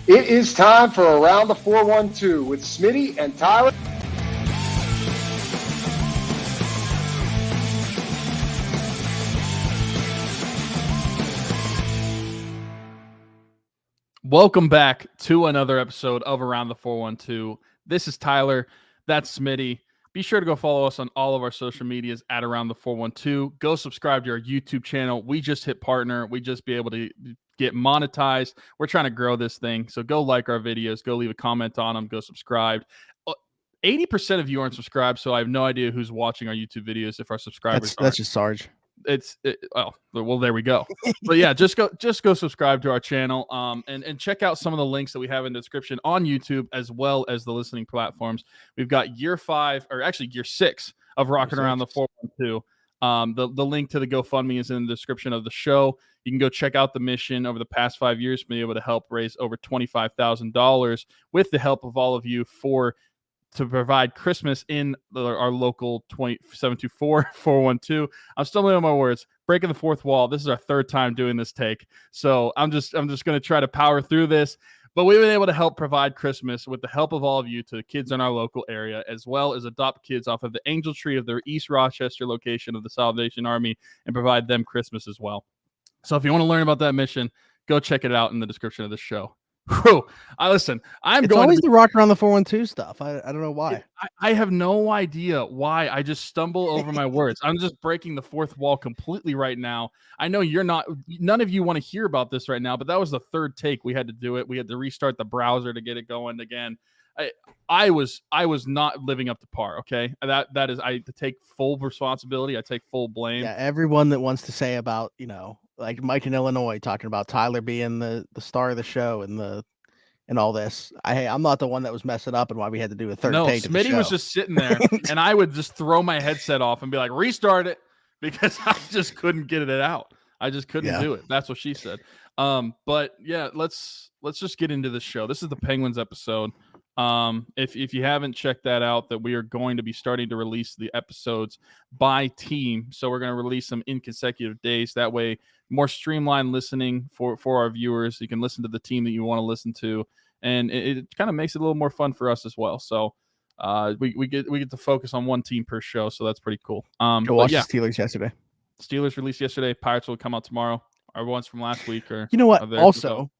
It is time for Around the 412 with Smitty and Tyler. Welcome back to another episode of Around the 412. This is Tyler. That's Smitty. Be sure to go follow us on all of our social medias at Around the 412. Go subscribe to our YouTube channel. We just hit partner. We just be able to get monetized. We're trying to grow this thing. So go like our videos. Go leave a comment on them. Go subscribe. 80% of you aren't subscribed, so I have no idea who's watching our YouTube videos if our subscribers That's just Sarge. Well, there we go. But yeah, just go subscribe to our channel and check out some of the links that we have in the description on YouTube as well as the listening platforms. We've got year 6 of Rocking Around the 412. The link to the GoFundMe is in the description of the show. You can go check out the mission over the past 5 years, be able to help raise over $25,000 with the help of all of you to provide Christmas in our local 724-412. I'm stumbling on my words, breaking the fourth wall. This is our third time doing this take. So I'm just going to try to power through this. But we've been able to help provide Christmas with the help of all of you to the kids in our local area, as well as adopt kids off of the Angel Tree of their East Rochester location of the Salvation Army and provide them Christmas as well. So if you want to learn about that mission, go check it out in the description of the show. Whew. It's always the Rock Around the 412 stuff. I don't know why. I have no idea why. I just stumble over my words. I'm just breaking the fourth wall completely right now. I know none of you want to hear about this right now, but that was the third take. We had to do it. We had to restart the browser to get it going again. I was not living up to par. Okay. That is, I take full responsibility. I take full blame. Yeah. Everyone that wants to say about, like Mike in Illinois talking about Tyler being the star of the show and all this. I'm not the one that was messing up and why we had to do a third take. No, Smitty was just sitting there and I would just throw my headset off and be like, restart it, because I just couldn't get it out. I just couldn't do it. That's what she said. But yeah, let's just get into this show. This is the Penguins episode. If you haven't checked that out, that we are going to be starting to release the episodes by team. So we're going to release them in consecutive days. That way, more streamlined listening for our viewers. You can listen to the team that you want to listen to, and it kind of makes it a little more fun for us as well. So we get to focus on one team per show. So that's pretty cool. Go watch the Steelers yesterday. Steelers released yesterday. Pirates will come out tomorrow. Our ones from last week. Or you know what? Also,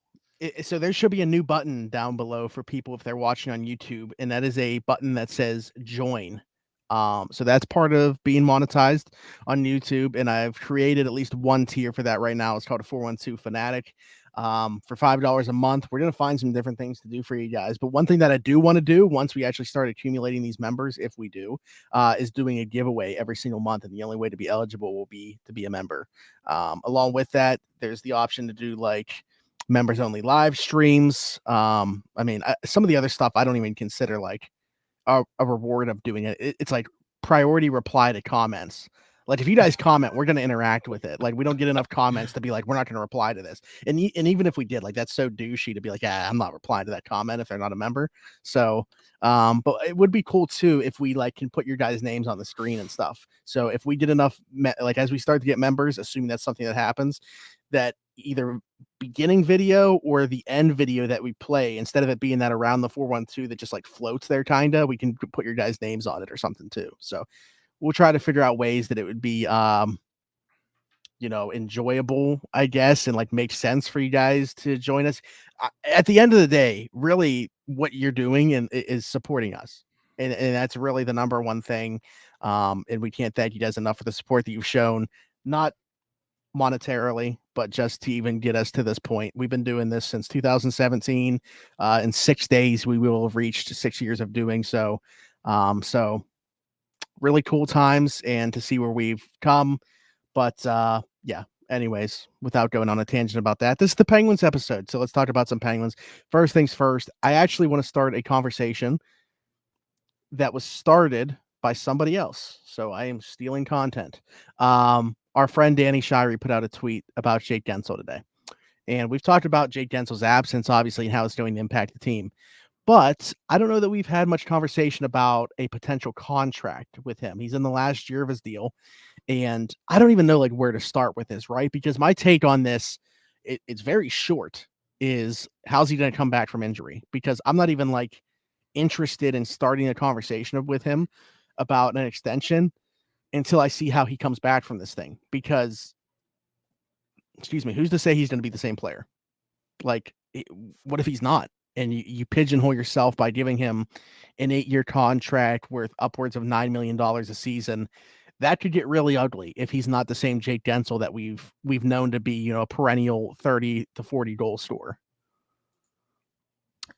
so there should be a new button down below for people if they're watching on YouTube, and that is a button that says join. So that's part of being monetized on YouTube, and I've created at least one tier for that right now. It's called a 412 Fanatic. For $5 a month, we're going to find some different things to do for you guys. But one thing that I do want to do once we actually start accumulating these members, if we do, is doing a giveaway every single month. And the only way to be eligible will be to be a member. Along with that, there's the option to do like members only live streams. Some of the other stuff I don't even consider like a reward of doing it. It's like priority reply to comments. Like if you guys comment, we're going to interact with it. Like we don't get enough comments to be like, we're not going to reply to this. And even if we did, like, that's so douchey to be like, I'm not replying to that comment if they're not a member. So, but it would be cool too, if we like can put your guys' names on the screen and stuff. So if we get enough, like as we start to get members, assuming that's something that happens, that either beginning video or the end video that we play, instead of it being that Around the 412 that just like floats there, we can put your guys' names on it or something too. So we'll try to figure out ways that it would be enjoyable, I guess, and like make sense for you guys to join us. At the end of the day, really what you're doing is supporting us, and that's really the number one thing. And we can't thank you guys enough for the support that you've shown, not monetarily, but just to even get us to this point. We've been doing this since 2017. In 6 days, we will have reached 6 years of doing so. So really cool times, and to see where we've come. But anyways, without going on a tangent about that, this is the Penguins episode. So let's talk about some Penguins. First things first, I actually want to start a conversation that was started by somebody else. So I am stealing content. Our friend Danny Shirey put out a tweet about Jake Guentzel today. And we've talked about Jake Guentzel's absence, obviously, and how it's going to impact the team. But I don't know that we've had much conversation about a potential contract with him. He's in the last year of his deal. And I don't even know like where to start with this, right? Because my take on this, it's very short. is how's he going to come back from injury? Because I'm not even like interested in starting a conversation with him about an extension until I see how he comes back from this thing. Because, excuse me, who's to say he's going to be the same player? Like, what if he's not? And you pigeonhole yourself by giving him an 8-year contract worth upwards of $9 million a season. That could get really ugly if he's not the same Jake Guentzel that we've known to be, a perennial 30 to 40 goal scorer.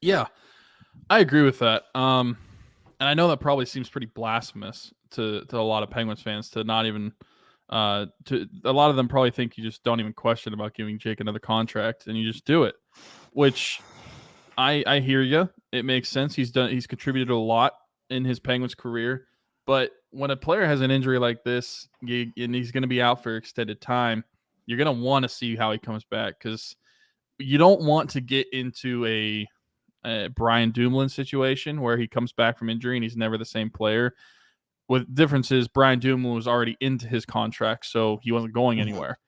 Yeah, I agree with that. And I know that probably seems pretty blasphemous to a lot of Penguins fans to not even to a lot of them probably think you just don't even question about giving Jake another contract and you just do it, which I hear you. It makes sense. He's contributed a lot in his Penguins career, but when a player has an injury like this and he's going to be out for extended time, you're going to want to see how he comes back because you don't want to get into a Brian Dumoulin situation where he comes back from injury and he's never the same player. With differences, Brian Dumoulin was already into his contract, so he wasn't going anywhere.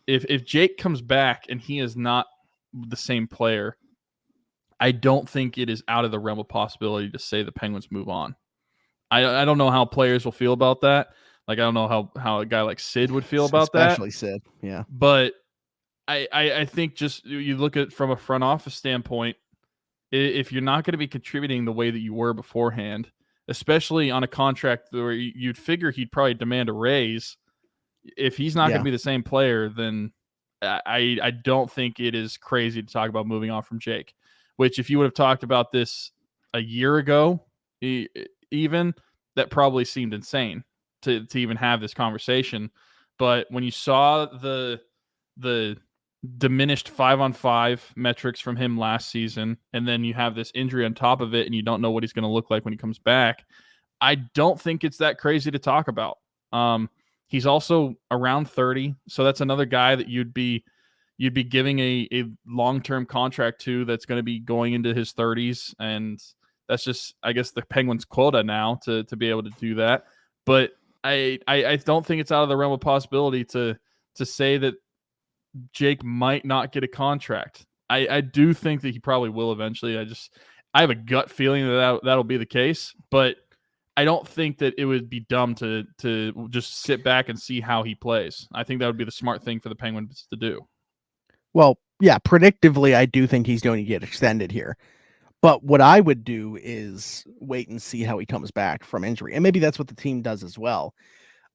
If Jake comes back and he is not the same player, I don't think it is out of the realm of possibility to say the Penguins move on. I don't know how players will feel about that. Like, I don't know how a guy like Sid would feel about that. Especially Sid, yeah. But I think just you look at it from a front office standpoint, if you're not going to be contributing the way that you were beforehand, especially on a contract where you'd figure he'd probably demand a raise, if he's not going to be the same player, then I don't think it is crazy to talk about moving on from Jake. Which, if you would have talked about this a year ago, even, that probably seemed insane to even have this conversation. But when you saw the diminished 5-on-5 metrics from him last season, and then you have this injury on top of it, and you don't know what he's going to look like when he comes back, I don't think it's that crazy to talk about. He's also around 30, so that's another guy that you'd be giving a long-term contract to that's going to be going into his 30s, and that's just, I guess, the Penguins' quota now to be able to do that. But I don't think it's out of the realm of possibility to say that Jake might not get a contract. I do think that he probably will eventually. I have a gut feeling that'll be the case, but I don't think that it would be dumb to just sit back and see how he plays. I think that would be the smart thing for the Penguins to do. Well, yeah, predictively, I do think he's going to get extended here. But what I would do is wait and see how he comes back from injury. And maybe that's what the team does as well.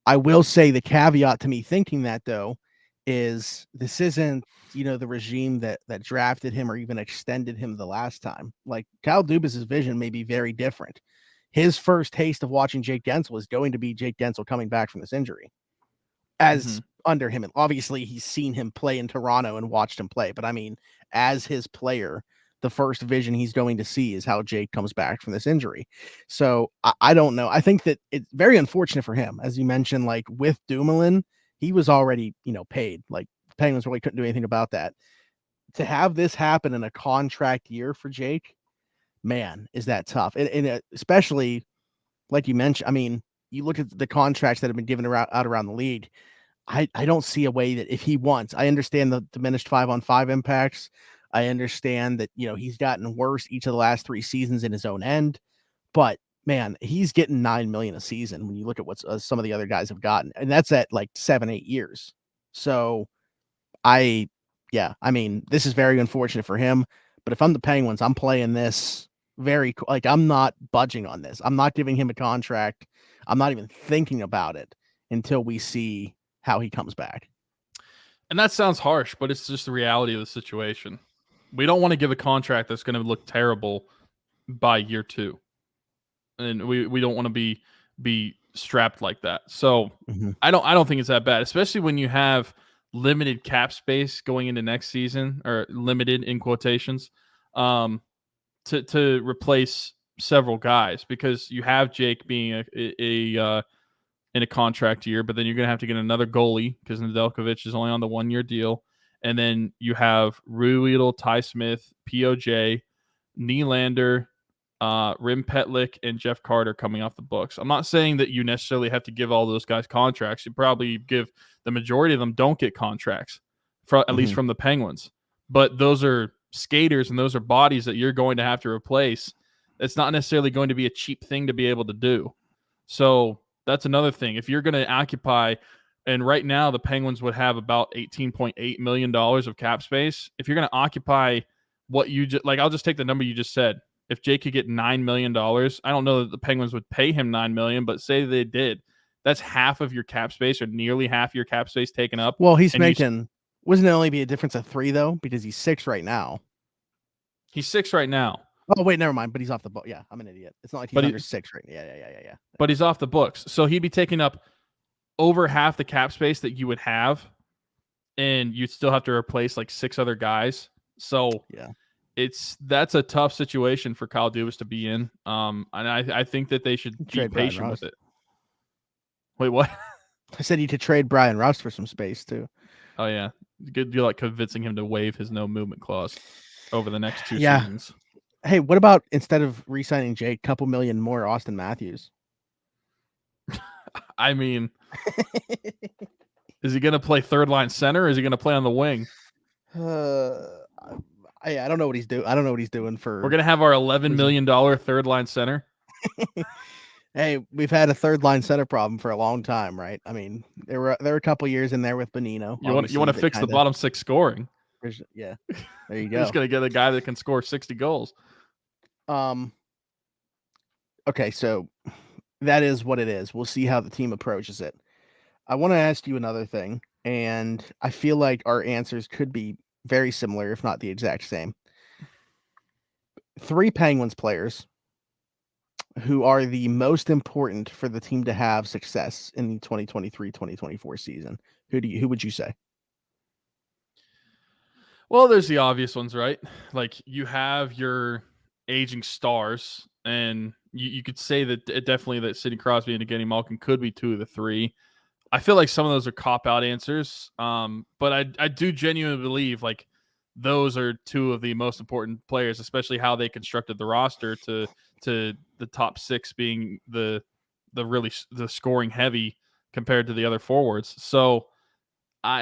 I will say the caveat to me thinking that, though, is this isn't, the regime that drafted him or even extended him the last time. Like, Kyle Dubas's vision may be very different. His first taste of watching Jake Guentzel is going to be Jake Guentzel coming back from this injury. As under him, and obviously he's seen him play in Toronto and watched him play. But I mean, as his player, the first vision he's going to see is how Jake comes back from this injury. So I don't know. I think that it's very unfortunate for him. As you mentioned, like with Dumoulin, he was already, paid. Like, the Penguins really couldn't do anything about that. To have this happen in a contract year for Jake, man, is that tough. And especially, like you mentioned, I mean, you look at the contracts that have been given out around the league. I don't see a way that if he wants, I understand the diminished 5-on-5 impacts. I understand that, he's gotten worse each of the last 3 seasons in his own end, but man, he's getting $9 million a season when you look at what some of the other guys have gotten, and that's at like 7-8 years. So I mean, this is very unfortunate for him, but if I'm the Penguins, I'm playing this I'm not budging on this. I'm not giving him a contract. I'm not even thinking about it until we see how he comes back. And that sounds harsh, but it's just the reality of the situation. We don't want to give a contract that's going to look terrible by year 2. And we don't want to be strapped like that. So I don't think it's that bad, especially when you have limited cap space going into next season, or limited in quotations, to replace several guys, because you have Jake being in a contract year, but then you're going to have to get another goalie because Nedeljkovic is only on the 1-year deal. And then you have Ruedel, Ty Smith, POJ, Nylander, Rim Petlick, and Jeff Carter coming off the books. I'm not saying that you necessarily have to give all those guys contracts. You probably give the majority of them don't get contracts, at least from the Penguins. But those are skaters and those are bodies that you're going to have to replace. It's not necessarily going to be a cheap thing to be able to do. So that's another thing. If you're going to occupy, and right now the Penguins would have about $18.8 million of cap space. If you're going to occupy what you just, like, I'll just take the number you just said. If Jake could get $9 million, I don't know that the Penguins would pay him $9 million, but say they did, that's half of your cap space or nearly half your cap space taken up. Well, he's making, wouldn't it only be a difference of 3 though? Because he's 6 right now. He's 6 right now. Oh, wait, never mind. But he's off the book. Yeah, I'm an idiot. It's not like he's under 6 right now. Yeah. But he's off the books. So he'd be taking up over half the cap space that you would have, and you'd still have to replace like 6 other guys. So yeah, that's a tough situation for Kyle Dubas to be in. And I think that they should be patient with it. Wait, what? I said you could trade Brian Rust for some space too. Oh yeah, good. You're like convincing him to waive his no movement clause over the next 2 seasons. Hey, what about instead of re-signing Jake, couple million more Austin Matthews? I mean, is he going to play third line center or is he going to play on the wing? I don't know what he's doing. I don't know what he's doing for. We're going to have our $11 million third line center. Hey, we've had a third line center problem for a long time, right? I mean, there were a couple years in there with Bonino. You want to fix the bottom 6 scoring? Yeah, there you go. He's going to get a guy that can score 60 goals. Okay, so that is what it is. We'll see how the team approaches it. I want to ask you another thing, and I feel like our answers could be very similar, if not the exact same. 3 Penguins players who are the most important for the team to have success in the 2023-2024 season. Who would you say? Well, there's the obvious ones, right? Like you have your aging stars, and you could say that definitely that Sidney Crosby and Evgeny Malkin could be 2 of the 3. I feel like some of those are cop-out answers, but I do genuinely believe like those are 2 of the most important players, especially how they constructed the roster to the top 6 being the scoring heavy compared to the other forwards. So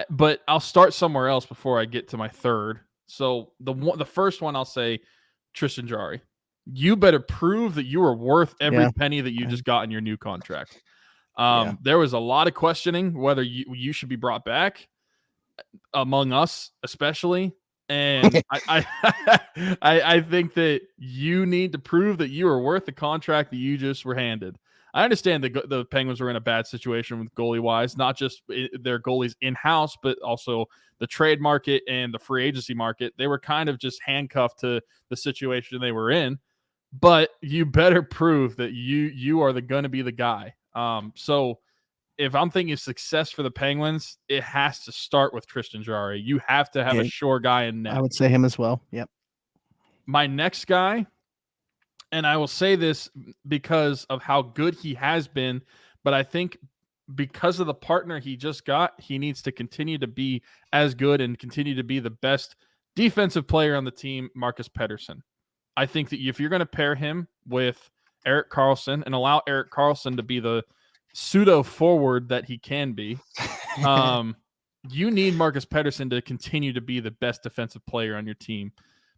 but I'll start somewhere else before I get to my third. So the first one I'll say Tristan Jarry. You better prove that you are worth every penny that you just got in your new contract. There was a lot of questioning whether you should be brought back, among us especially. And I think that you need to prove that you are worth the contract that you just were handed. I understand the Penguins were in a bad situation with goalie-wise, not just their goalies in-house, but also the trade market and the free agency market. They were kind of just handcuffed to the situation they were in. But you better prove that you are going to be the guy. So if I'm thinking success for the Penguins, it has to start with Tristan Jarry. You have to have a sure guy in net. I would say him as well. Yep. My next guy, and I will say this because of how good he has been, but I think because of the partner he just got, he needs to continue to be as good and continue to be the best defensive player on the team, Marcus Pettersson. I think that if you're going to pair him with Erik Karlsson and allow Erik Karlsson to be the pseudo forward that he can be, you need Marcus Pettersson to continue to be the best defensive player on your team.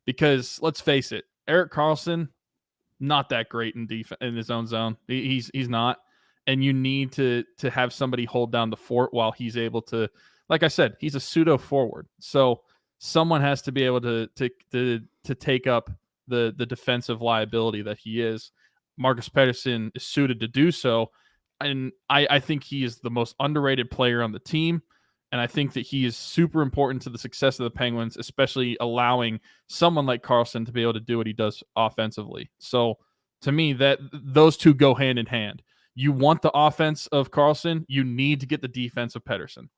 Because let's face it, Erik Karlsson, not that great in defense in his own zone. He's not, and you need to have somebody hold down the fort while he's able to. Like I said, he's a pseudo forward, so someone has to be able to take up the defensive liability that he is. Marcus Pettersson is suited to do so, and I think he is the most underrated player on the team. And I think that he is super important to the success of the Penguins, especially allowing someone like Karlsson to be able to do what he does offensively. So to me, that those 2 go hand in hand. You want the offense of Karlsson, you need to get the defense of Pettersson.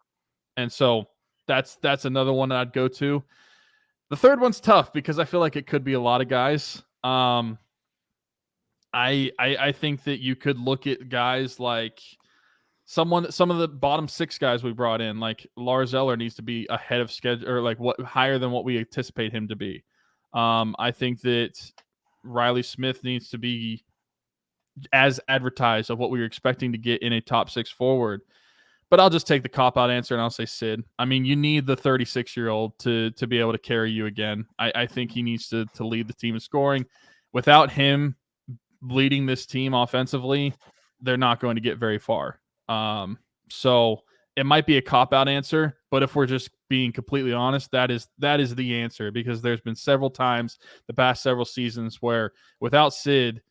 And so that's another one that I'd go to. The third one's tough because I feel like it could be a lot of guys. I think that you could look at guys like some of the bottom 6 guys we brought in, like Lars Eller needs to be ahead of schedule or like higher than what we anticipate him to be. I think that Riley Smith needs to be as advertised of what we were expecting to get in a top 6 forward. But I'll just take the cop-out answer, and I'll say Sid. I mean, you need the 36-year-old to be able to carry you again. I think he needs to lead the team in scoring. Without him leading this team offensively, they're not going to get very far. So it might be a cop-out answer, but if we're just being completely honest, that is the answer, because there's been several times the past several seasons where without Sid,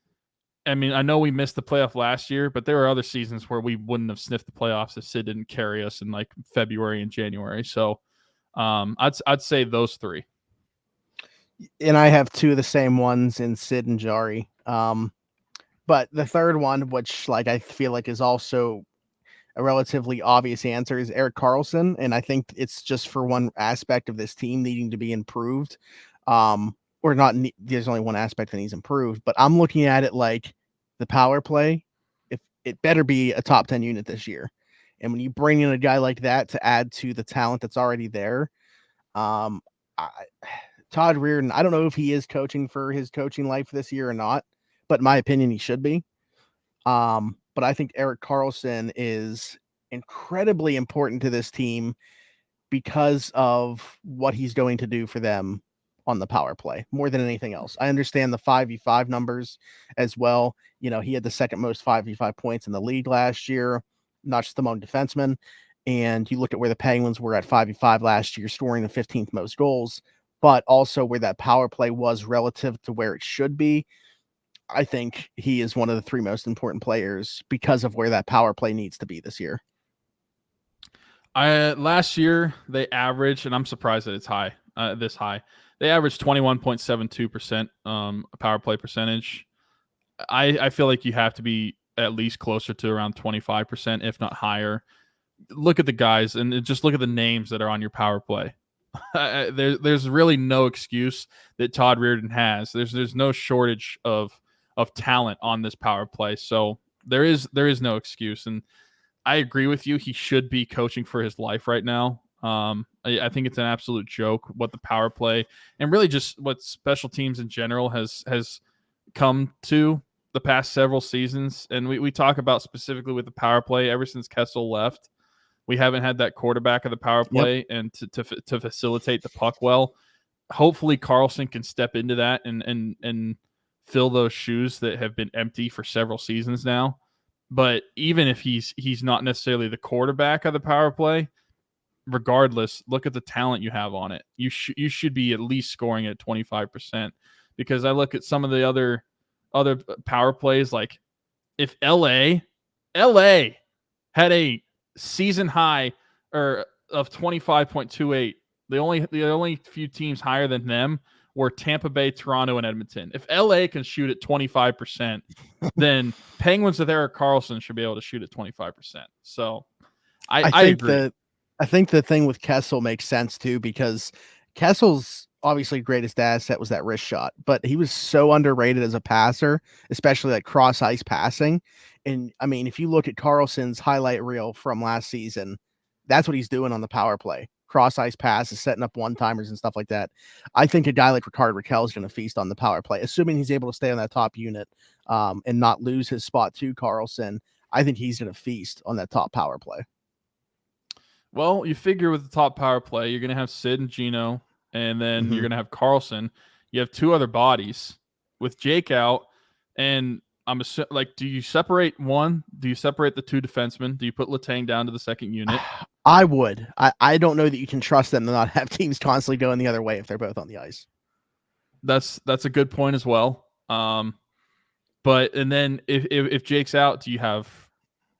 I mean, I know we missed the playoff last year, but there were other seasons where we wouldn't have sniffed the playoffs if Sid didn't carry us in like February and January. So I'd say those three. And I have two of the same ones in Sid and Jari. But the third one, which like I feel like is also a relatively obvious answer, is Erik Karlsson. And I think it's just for one aspect of this team needing to be improved. Or not, there's only one aspect that needs improved, but I'm looking at it like the power play. If it better be a top 10 unit this year. And when you bring in a guy like that to add to the talent that's already there, Todd Reardon, I don't know if he is coaching for his coaching life this year or not, but in my opinion, he should be. But I think Erik Karlsson is incredibly important to this team because of what he's going to do for them on the power play more than anything else. I understand the 5v5 numbers as well. You know, he had the second most 5v5 points in the league last year, not just among defensemen. And you look at where the Penguins were at 5v5 last year, scoring the 15th most goals, but also where that power play was relative to where it should be. I think he is one of the three most important players because of where that power play needs to be this year. Last year they averaged, and I'm surprised that it's high, this high. They averaged 21.72% power play percentage. I feel like you have to be at least closer to around 25%, if not higher. Look at the guys and just look at the names that are on your power play. There's really no excuse that Todd Reardon has. There's no shortage of talent on this power play. So there is no excuse. And I agree with you. He should be coaching for his life right now. I think it's an absolute joke what the power play and really just what special teams in general has come to the past several seasons. And we talk about specifically with the power play ever since Kessel left. We haven't had that quarterback of the power play and to facilitate the puck well. Hopefully Karlsson can step into that and fill those shoes that have been empty for several seasons now. But even if he's not necessarily the quarterback of the power play, regardless, look at the talent you have on it. You should be at least scoring at 25%, because I look at some of the other power plays, like if LA had a season high of 25.28, the only few teams higher than them were Tampa Bay, Toronto, and Edmonton. If LA can shoot at 25%, then Penguins with Erik Karlsson should be able to shoot at 25%. So I agree. I think the thing with Kessel makes sense too, because Kessel's obviously greatest asset was that wrist shot, but he was so underrated as a passer, especially like cross ice passing. And I mean, if you look at Karlsson's highlight reel from last season, that's what he's doing on the power play. Cross ice passes, setting up one-timers and stuff like that. I think a guy like Rickard Rakell is going to feast on the power play, assuming he's able to stay on that top unit and not lose his spot to Karlsson. I think he's going to feast on that top power play. Well, you figure with the top power play, you're going to have Sid and Gino, and then you're going to have Karlsson. You have two other bodies with Jake out, and I'm like, do you separate one? Do you separate the two defensemen? Do you put Letang down to the second unit? I would. I don't know that you can trust them to not have teams constantly going the other way if they're both on the ice. That's a good point as well. But and then if Jake's out, do you have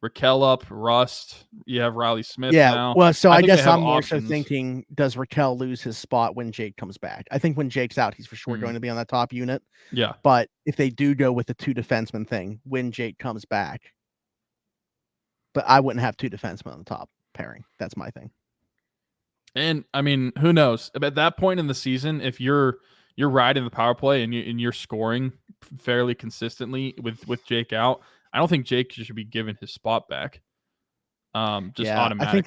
Rakell up, Rust? You have Riley Smith now. Well, so I guess I'm more so thinking, does Rakell lose his spot when Jake comes back? I think when Jake's out, he's for sure going to be on that top unit. Yeah. But if they do go with the two defenseman thing when Jake comes back, but I wouldn't have two defensemen on the top pairing. That's my thing. And I mean, who knows? At that point in the season, if you're riding the power play and you're scoring fairly consistently with Jake out, I don't think Jake should be given his spot back. Automatically. I think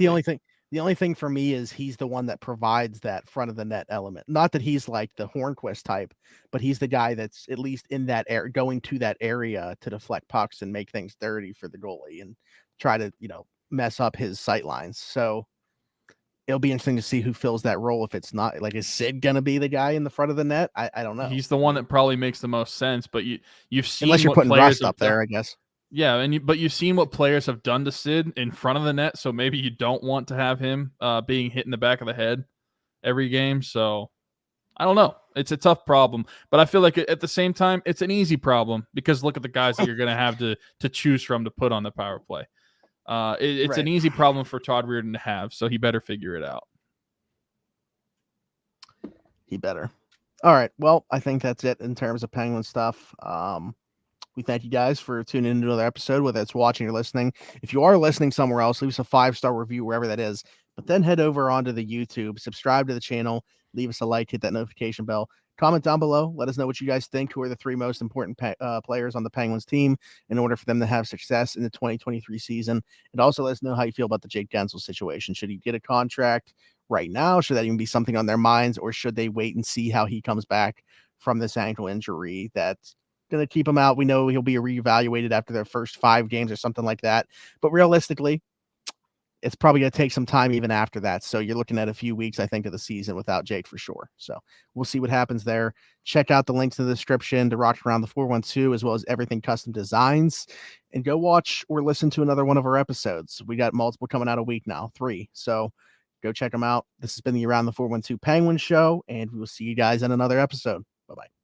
the only thing for me is he's the one that provides that front of the net element. Not that he's like the Hornquist type, but he's the guy that's at least in that going to that area to deflect pucks and make things dirty for the goalie and try to, mess up his sight lines. So it'll be interesting to see who fills that role. If it's not like, is Sid going to be the guy in the front of the net? I don't know. He's the one that probably makes the most sense, but you've seen unless you're what putting players Rust up there, I guess. Yeah, but you've seen what players have done to Sid in front of the net, so maybe you don't want to have him being hit in the back of the head every game. So I don't know. It's a tough problem, but I feel like at the same time, it's an easy problem because look at the guys that you're going to have to choose from to put on the power play. It's an easy problem for Todd Reirden to have, so he better figure it out. He better. All right. Well, I think that's it in terms of Penguin stuff. We thank you guys for tuning into another episode, whether it's watching or listening. If you are listening somewhere else, leave us a 5-star review wherever that is. But then head over onto the YouTube, subscribe to the channel, leave us a like, hit that notification bell. Comment down below. Let us know what you guys think. Who are the 3 most important players on the Penguins team in order for them to have success in the 2023 season? And also let us know how you feel about the Jake Guentzel situation. Should he get a contract right now? Should that even be something on their minds? Or should they wait and see how he comes back from this ankle injury that's going to keep him out? We know he'll be reevaluated after their first 5 games or something like that. But realistically, it's probably going to take some time even after that. So you're looking at a few weeks, I think, of the season without Jake for sure. So we'll see what happens there. Check out the links in the description to Rock Around the 412, as well as Everything Custom Designs, and go watch or listen to another one of our episodes. We got multiple coming out a week now, 3. So go check them out. This has been the Around the 412 Penguin Show, and we will see you guys in another episode. Bye-bye.